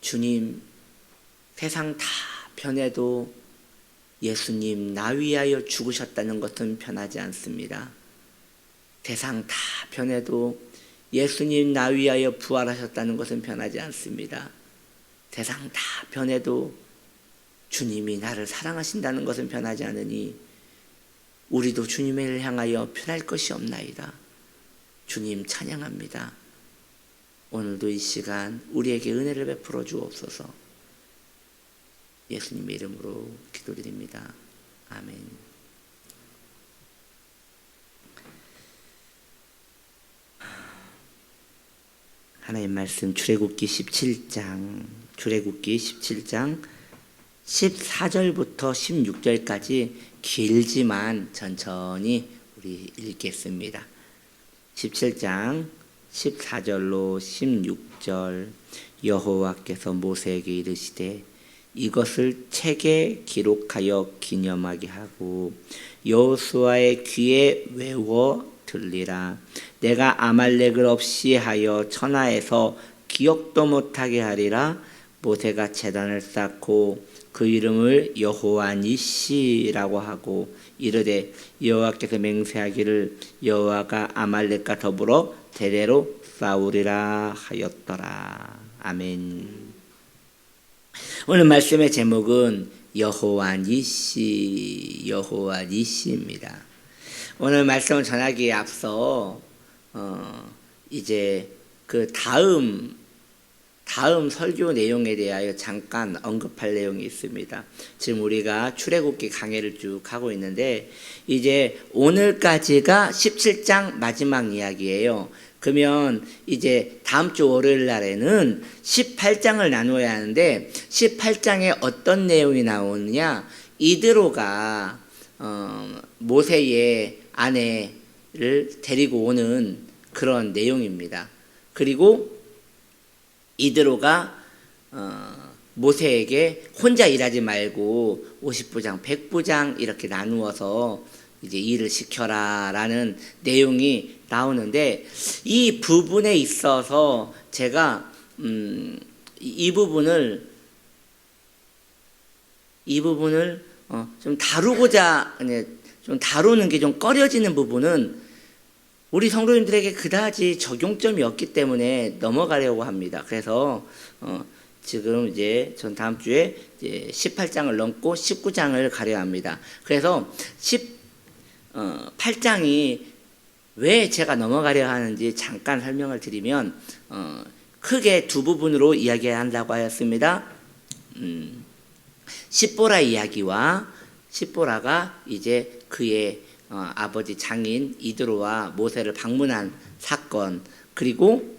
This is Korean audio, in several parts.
주님, 세상 다 변해도 예수님 나 위하여 죽으셨다는 것은 변하지 않습니다. 세상 다 변해도 예수님 나 위하여 부활하셨다는 것은 변하지 않습니다. 세상 다 변해도 주님이 나를 사랑하신다는 것은 변하지 않으니 우리도 주님을 향하여 변할 것이 없나이다. 주님 찬양합니다. 오늘도 이 시간 우리에게 은혜를 베풀어 주옵소서. 예수님의 이름으로 기도드립니다. 아멘. 하나님 말씀 출애굽기 17장 14절부터 16절까지 길지만 천천히 우리 읽겠습니다. 17장 14절로 16절. 여호와께서 모세에게 이르시되 이것을 책에 기록하여 기념하게 하고 여호수아의 귀에 외워 들리라. 내가 아말렉을 없이 하여 천하에서 기억도 못하게 하리라. 모세가 제단을 쌓고 그 이름을 여호와 니시라고 하고 이르되 여호와께서 맹세하기를 여호와가 아말렉과 더불어 대대로 싸우리라 하였더라. 아멘. 오늘 말씀의 제목은 여호와 니시입니다. 오늘 말씀을 전하기에 앞서 이제 그 다음 설교 내용에 대하여 잠깐 언급할 내용이 있습니다. 지금 우리가 출애굽기 강해를 쭉 하고 있는데 이제 오늘까지가 17장 마지막 이야기예요. 그러면 이제 다음 주 월요일 날에는 18장을 나누어야 하는데 18장에 어떤 내용이 나오느냐, 이드로가 모세의 아내를 데리고 오는 그런 내용입니다. 그리고 이드로가 모세에게 혼자 일하지 말고 50부장, 100부장 이렇게 나누어서 이제 일을 시켜라 라는 내용이 나오는데 이 부분에 있어서 제가 이 부분을 좀 다루고자 좀 다루는 게 좀 꺼려지는 부분은 우리 성도님들에게 그다지 적용점이 없기 때문에 넘어가려고 합니다. 그래서 지금 이제 전 다음 주에 이제 18장을 넘고 19장을 가려 합니다. 그래서 18장이 왜 제가 넘어가려 하는지 잠깐 설명을 드리면 크게 두 부분으로 이야기한다고 하였습니다. 십보라 이야기와 십보라가 이제 그의 아버지 장인 이드로와 모세를 방문한 사건, 그리고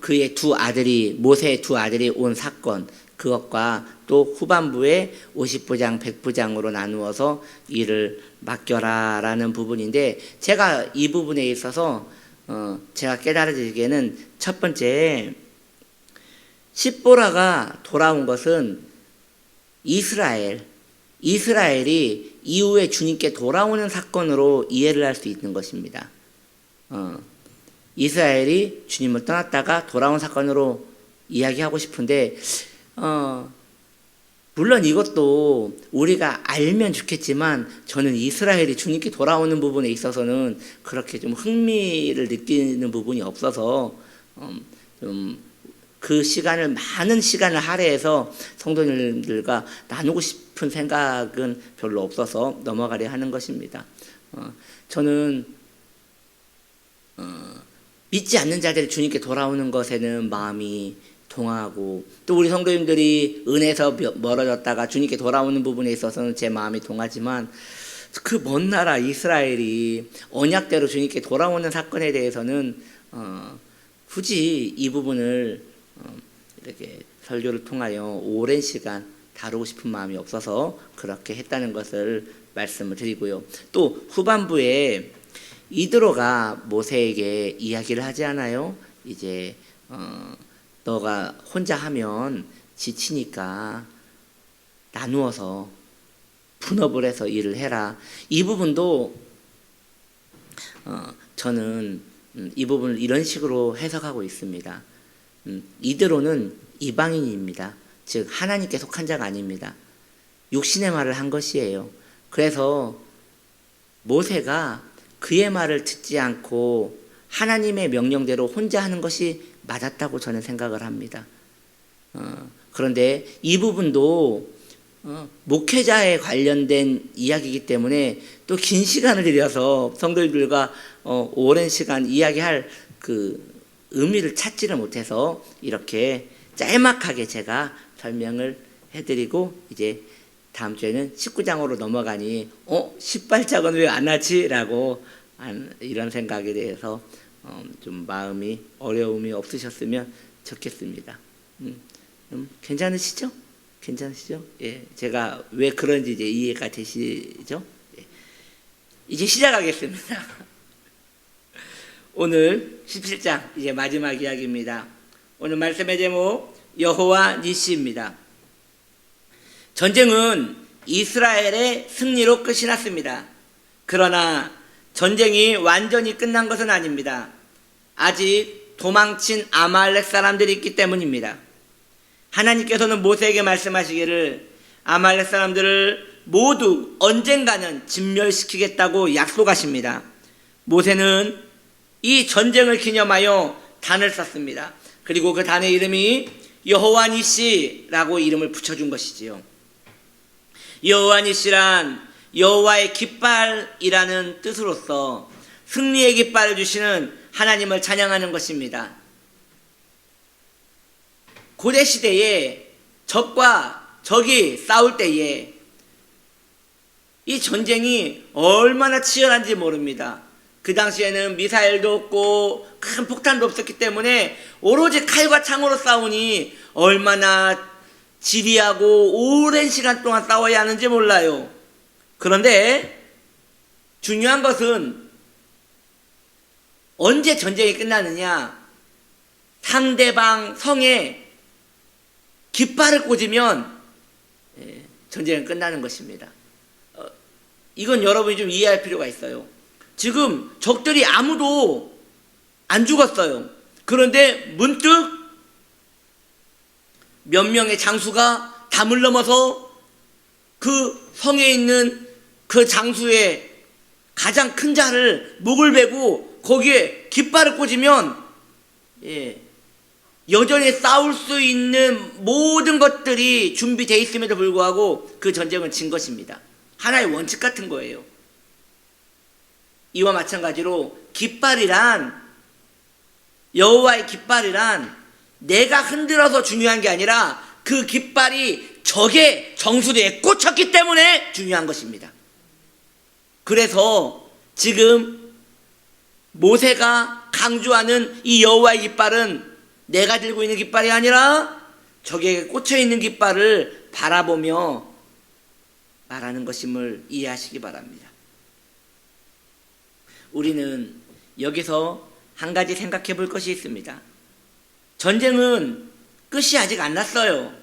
그의 두 아들이 모세의 두 아들이 온 사건, 그것과 또 후반부에 50부장 100부장으로 나누어서 일을 맡겨라 라는 부분인데 제가 이 부분에 있어서 제가 깨달아지기에는 첫 번째, 십보라가 돌아온 것은 이스라엘이 이후에 주님께 돌아오는 사건으로 이해를 할 수 있는 것입니다. 이스라엘이 주님을 떠났다가 돌아온 사건으로 이야기하고 싶은데 물론 이것도 우리가 알면 좋겠지만 저는 이스라엘이 주님께 돌아오는 부분에 있어서는 그렇게 좀 흥미를 느끼는 부분이 없어서 좀 그 시간을 많은 시간을 할애해서 성도님들과 나누고 싶은 생각은 별로 없어서 넘어가려 하는 것입니다. 저는 믿지 않는 자들이 주님께 돌아오는 것에는 마음이 동하고 또 우리 성도님들이 은혜에서 멀어졌다가 주님께 돌아오는 부분에 있어서는 제 마음이 동하지만 그 먼 나라 이스라엘이 언약대로 주님께 돌아오는 사건에 대해서는 굳이 이 부분을 이렇게 설교를 통하여 오랜 시간 다루고 싶은 마음이 없어서 그렇게 했다는 것을 말씀을 드리고요. 또 후반부에 이드로가 모세에게 이야기를 하지 않아요? 이제 너가 혼자 하면 지치니까 나누어서 분업을 해서 일을 해라. 이 부분도 저는 이 부분을 이런 식으로 해석하고 있습니다. 이드로는 이방인입니다. 즉 하나님께 속한 자가 아닙니다. 육신의 말을 한 것이에요. 그래서 모세가 그의 말을 듣지 않고 하나님의 명령대로 혼자 하는 것이 맞았다고 저는 생각을 합니다. 그런데 이 부분도 목회자에 관련된 이야기이기 때문에 또 긴 시간을 들여서 성도들과 오랜 시간 이야기할 그 의미를 찾지를 못해서 이렇게 짤막하게 제가 설명을 해드리고 이제 다음 주에는 19장으로 넘어가니 18장은 왜 안 하지? 라고 이런 생각에 대해서 좀 마음이 어려움이 없으셨으면 좋겠습니다. 괜찮으시죠? 괜찮으시죠? 예, 제가 왜 그런지 이제 이해가 되시죠? 예. 이제 시작하겠습니다. 오늘 17장 이제 마지막 이야기입니다. 오늘 말씀의 제목 여호와 니시입니다. 전쟁은 이스라엘의 승리로 끝이 났습니다. 그러나 전쟁이 완전히 끝난 것은 아닙니다. 아직 도망친 아말렉 사람들이 있기 때문입니다. 하나님께서는 모세에게 말씀하시기를 아말렉 사람들을 모두 언젠가는 진멸시키겠다고 약속하십니다. 모세는 이 전쟁을 기념하여 단을 썼습니다. 그리고 그 단의 이름이 여호와 니시라고 이름을 붙여준 것이지요. 여호와 니시란 여호와의 깃발이라는 뜻으로서 승리의 깃발을 주시는 하나님을 찬양하는 것입니다. 고대 시대에 적과 적이 싸울 때에 이 전쟁이 얼마나 치열한지 모릅니다. 그 당시에는 미사일도 없고 큰 폭탄도 없었기 때문에 오로지 칼과 창으로 싸우니 얼마나 지리하고 오랜 시간 동안 싸워야 하는지 몰라요. 그런데 중요한 것은 언제 전쟁이 끝나느냐? 상대방 성에 깃발을 꽂으면 전쟁은 끝나는 것입니다. 이건 여러분이 좀 이해할 필요가 있어요. 지금 적들이 아무도 안 죽었어요. 그런데 문득 몇 명의 장수가 담을 넘어서 그 성에 있는 그 장수의 가장 큰 자를 목을 베고 거기에 깃발을 꽂으면 여전히 싸울 수 있는 모든 것들이 준비되어 있음에도 불구하고 그 전쟁은 진 것입니다. 하나의 원칙 같은 거예요. 이와 마찬가지로 깃발이란 여호와의 깃발이란 내가 흔들어서 중요한 게 아니라 그 깃발이 적의 정수리에 꽂혔기 때문에 중요한 것입니다. 그래서 지금 모세가 강조하는 이 여호와의 깃발은 내가 들고 있는 깃발이 아니라 적에게 꽂혀 있는 깃발을 바라보며 말하는 것임을 이해하시기 바랍니다. 우리는 여기서 한 가지 생각해 볼 것이 있습니다. 전쟁은 끝이 아직 안 났어요.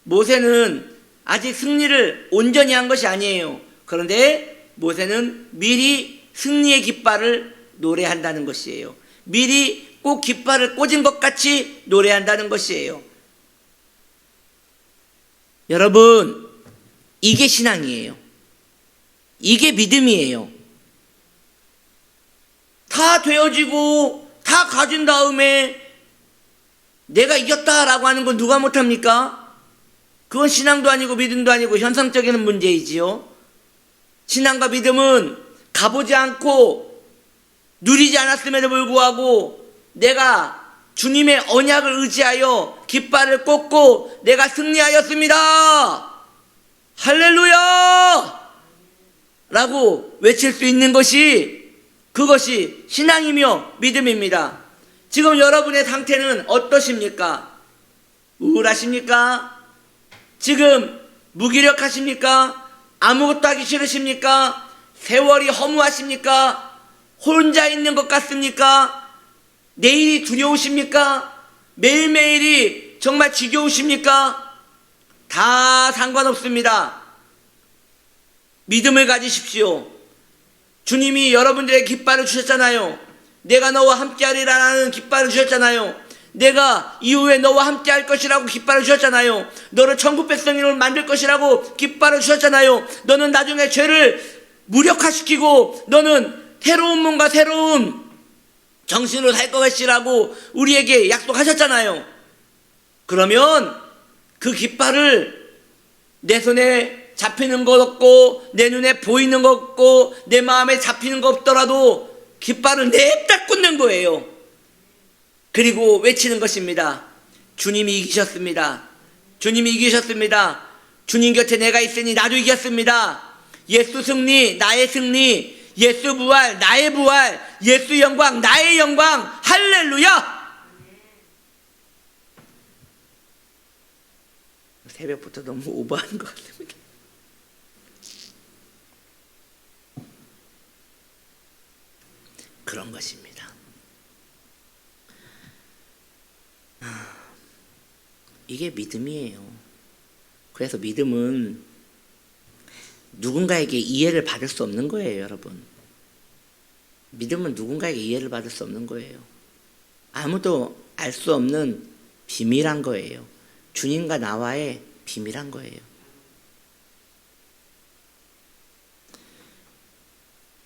모세는 아직 승리를 온전히 한 것이 아니에요. 그런데 모세는 미리 승리의 깃발을 노래한다는 것이에요. 미리 꼭 깃발을 꽂은 것 같이 노래한다는 것이에요. 여러분, 이게 신앙이에요. 이게 믿음이에요. 다 되어지고 다 가진 다음에 내가 이겼다라고 하는 건 누가 못합니까? 그건 신앙도 아니고 믿음도 아니고 현상적인 문제이지요. 신앙과 믿음은 가보지 않고 누리지 않았음에도 불구하고 내가 주님의 언약을 의지하여 깃발을 꽂고 내가 승리하였습니다. 할렐루야! 라고 외칠 수 있는 것이 그것이 신앙이며 믿음입니다. 지금 여러분의 상태는 어떠십니까? 우울하십니까? 지금 무기력하십니까? 아무것도 하기 싫으십니까? 세월이 허무하십니까? 혼자 있는 것 같습니까? 내일이 두려우십니까? 매일매일이 정말 지겨우십니까? 다 상관없습니다. 믿음을 가지십시오. 주님이 여러분들의 깃발을 주셨잖아요. 내가 너와 함께하리라는 깃발을 주셨잖아요. 내가 이후에 너와 함께 할 것이라고 깃발을 주셨잖아요. 너를 천국 백성으로 만들 것이라고 깃발을 주셨잖아요. 너는 나중에 죄를 무력화시키고 너는 새로운 몸과 새로운 정신으로 살 것이라고 우리에게 약속하셨잖아요. 그러면 그 깃발을 내 손에 잡히는 것 없고 내 눈에 보이는 것 없고 내 마음에 잡히는 것 없더라도 깃발을 냅다 꽂는 거예요. 그리고 외치는 것입니다. 주님이 이기셨습니다. 주님이 이기셨습니다. 주님 곁에 내가 있으니 나도 이겼습니다. 예수 승리, 나의 승리. 예수 부활, 나의 부활. 예수 영광, 나의 영광. 할렐루야. 새벽부터 너무 오버한 것 같습니다. 그런 것입니다. 이게 믿음이에요. 그래서 믿음은 누군가에게 이해를 받을 수 없는 거예요, 여러분. 믿음은 누군가에게 이해를 받을 수 없는 거예요. 아무도 알 수 없는 비밀한 거예요. 주님과 나와의 비밀한 거예요.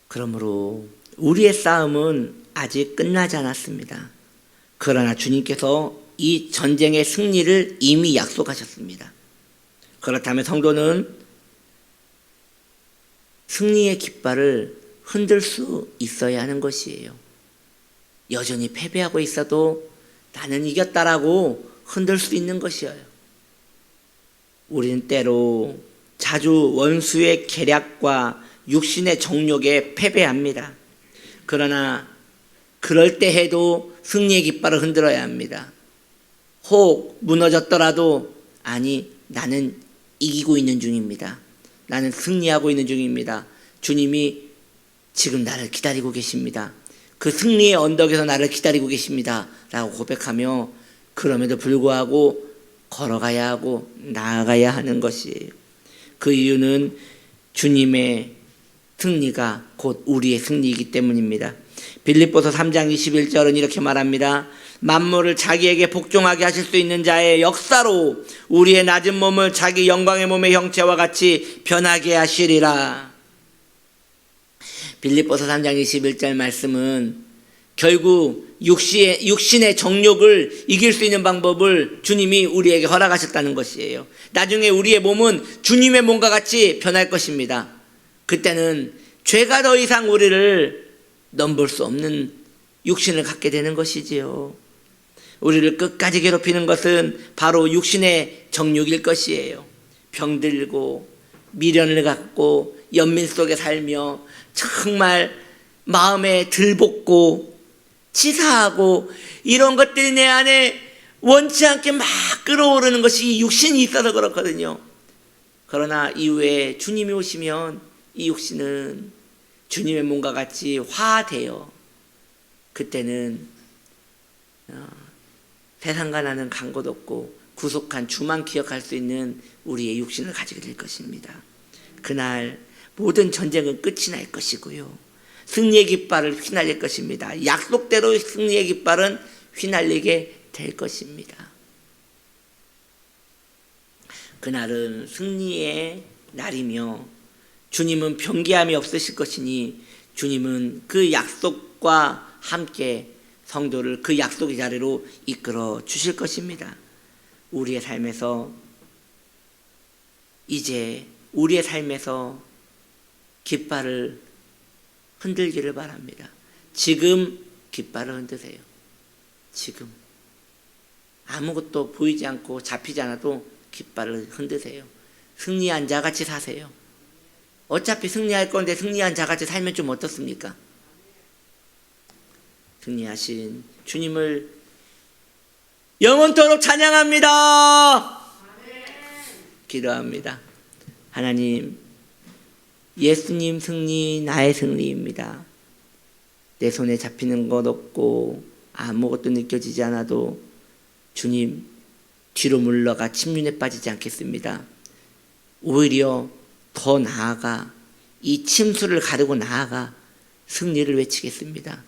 그러므로 우리의 싸움은 아직 끝나지 않았습니다. 그러나 주님께서 이 전쟁의 승리를 이미 약속하셨습니다. 그렇다면 성도는 승리의 깃발을 흔들 수 있어야 하는 것이에요. 여전히 패배하고 있어도 나는 이겼다라고 흔들 수 있는 것이에요. 우리는 때로 자주 원수의 계략과 육신의 정욕에 패배합니다. 그러나 그럴 때 해도 승리의 깃발을 흔들어야 합니다. 혹 무너졌더라도 아니 나는 이기고 있는 중입니다. 나는 승리하고 있는 중입니다. 주님이 지금 나를 기다리고 계십니다. 그 승리의 언덕에서 나를 기다리고 계십니다. 라고 고백하며 그럼에도 불구하고 걸어가야 하고 나아가야 하는 것이에요. 그 이유는 주님의 승리가 곧 우리의 승리이기 때문입니다. 빌립보서 3장 21절은 이렇게 말합니다. 만물을 자기에게 복종하게 하실 수 있는 자의 역사로 우리의 낮은 몸을 자기 영광의 몸의 형체와 같이 변하게 하시리라. 빌립보서 3장 21절 말씀은 결국 육신의 정욕을 이길 수 있는 방법을 주님이 우리에게 허락하셨다는 것이에요. 나중에 우리의 몸은 주님의 몸과 같이 변할 것입니다. 그때는 죄가 더 이상 우리를 넘볼 수 없는 육신을 갖게 되는 것이지요. 우리를 끝까지 괴롭히는 것은 바로 육신의 정욕일 것이에요. 병들고 미련을 갖고 연민 속에 살며 정말 마음에 들볶고 치사하고 이런 것들이 내 안에 원치 않게 막 끌어오르는 것이 육신이 있어서 그렇거든요. 그러나 이후에 주님이 오시면 이 육신은 주님의 몸과 같이 화되어 그때는 세상과 나는 간 것 없고 구속한 주만 기억할 수 있는 우리의 육신을 가지게 될 것입니다. 그날 모든 전쟁은 끝이 날 것이고요. 승리의 깃발을 휘날릴 것입니다. 약속대로 승리의 깃발은 휘날리게 될 것입니다. 그날은 승리의 날이며 주님은 변개함이 없으실 것이니 주님은 그 약속과 함께 성도를 그 약속의 자리로 이끌어 주실 것입니다. 우리의 삶에서 이제 우리의 삶에서 깃발을 흔들기를 바랍니다. 지금 깃발을 흔드세요. 지금 아무것도 보이지 않고 잡히지 않아도 깃발을 흔드세요. 승리한 자같이 사세요. 어차피 승리할 건데 승리한 자같이 살면 좀 어떻습니까? 승리하신 주님을 영원토록 찬양합니다. 기도합니다. 하나님, 예수님 승리, 나의 승리입니다. 내 손에 잡히는 것 없고 아무것도 느껴지지 않아도 주님 뒤로 물러가 침륜에 빠지지 않겠습니다. 오히려 더 나아가 이 침수를 가르고 나아가 승리를 외치겠습니다.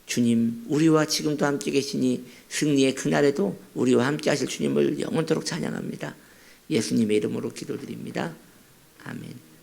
주님 우리와 지금도 함께 계시니 승리의 그날에도 우리와 함께 하실 주님을 영원토록 찬양합니다. 예수님의 이름으로 기도드립니다. 아멘.